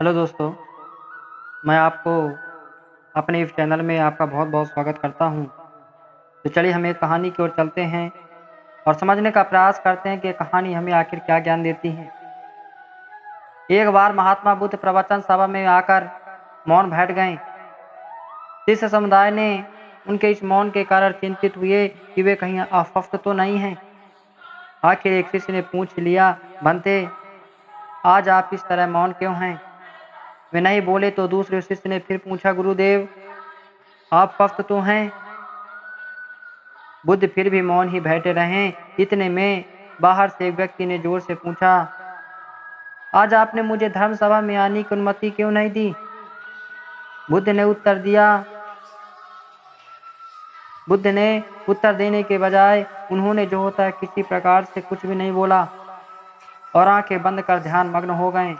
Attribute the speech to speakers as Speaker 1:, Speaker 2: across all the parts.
Speaker 1: Hello दोस्तों, मैं आपको अपने इस चैनल में आपका बहुत-बहुत स्वागत करता हूँ। तो चलिए हम एक कहानी की ओर चलते हैं और समझने का प्रयास करते हैं कि कहानी हमें आखिर क्या ज्ञान देती है। एक बार महात्मा बुद्ध प्रवचन सभा में आकर मौन बैठ गए। शिष्य समुदाय ने उनके इस मौन के कारण चिंतित हुए कि वे कहीं अस्वस्थ तो नहीं हैं। आखिर एक शिष्य ने पूछ लिया, "भंते, आज आप इस तरह मौन क्यों हैं?" वे नहीं बोले तो दूसरे शिष्य ने फिर पूछा, "गुरुदेव, आप स्वस्थ तो हैं?" बुद्ध फिर भी मौन ही बैठे रहे। इतने में बाहर से एक व्यक्ति ने जोर से पूछा, "आज आपने मुझे धर्म सभा में आने की अनुमति क्यों नहीं दी?" बुद्ध ने उत्तर दिया बुद्ध ने उत्तर देने के बजाय उन्होंने जो होता है किसी प्रकार से कुछ भी नहीं बोला और आंखें बंद कर ध्यान मग्न हो गए।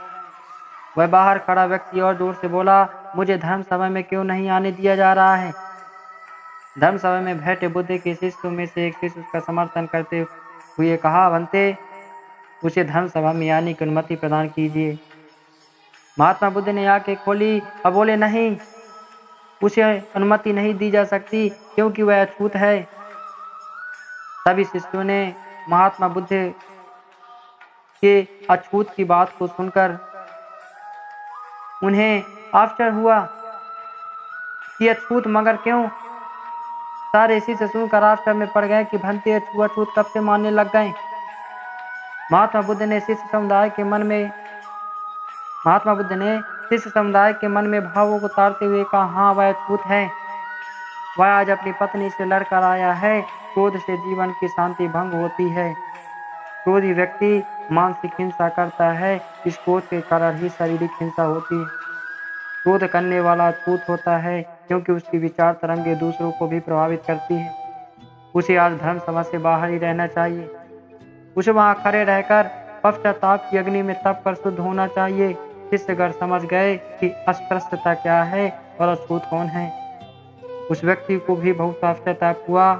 Speaker 1: वह बाहर खड़ा व्यक्ति और जोर से बोला, "मुझे धर्म सभा में क्यों नहीं आने दिया जा रहा है?" धर्म सभा में बैठे बुद्ध के शिष्यों में से एक शिष्य उसका समर्थन करते हुए कहा, "भंते, उसे धर्म सभा में आने की अनुमति प्रदान कीजिए।" महात्मा बुद्ध ने आंखें खोली और बोले, "नहीं, उसे अनुमति नहीं दी जा सकती क्योंकि वह अछूत है।" सभी शिष्यों ने महात्मा बुद्ध के अछूत की बात को सुनकर उन्हें आश्चर्य हुआ कि अछूत मगर क्यों? सारे शिष्य सुनकर आश्चर्य में पड़ गए कि भंते अछूत कब से मानने लग गए। महात्मा बुद्ध ने शिष्य समुदाय के मन में महात्मा बुद्ध ने शिष्य समुदाय के मन में भावों को उतारते हुए कहा, "हाँ, वह अछूत है। वह आज अपनी पत्नी से लड़कर आया है। क्रोध से जीवन की शांति भंग होती है। क्रोधी व्यक्ति मानसिक हिंसा करता है। इस क्रोध के कारण ही शारीरिक हिंसा होती है। क्रोध करने वाला अछूत होता है क्योंकि उसकी विचार तरंगे दूसरों को भी प्रभावित करती है। उसे आज धर्म सभा से बाहर ही रहना चाहिए। उसे वहां खड़े रहकर पश्चाताप की अग्नि में तप कर शुद्ध होना चाहिए।" शिष्यगण समझ गए कि अस्पृश्यता क्या है और अछूत कौन है। उस व्यक्ति को भी बहुत पश्चाताप हुआ।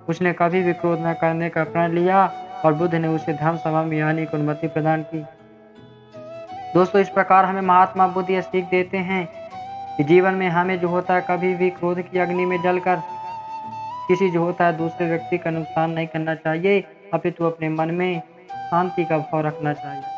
Speaker 1: उसने कभी भी क्रोध न करने का प्रण लिया और बुद्ध ने उसे धर्म सभा में आने की अनुमति प्रदान की। दोस्तों, इस प्रकार हमें महात्मा बुद्ध यह सीख देते हैं कि जीवन में हमें जो होता है कभी भी क्रोध की अग्नि में जलकर किसी जो होता है दूसरे व्यक्ति का नुकसान नहीं करना चाहिए, अपितु अपने मन में शांति का भाव रखना चाहिए।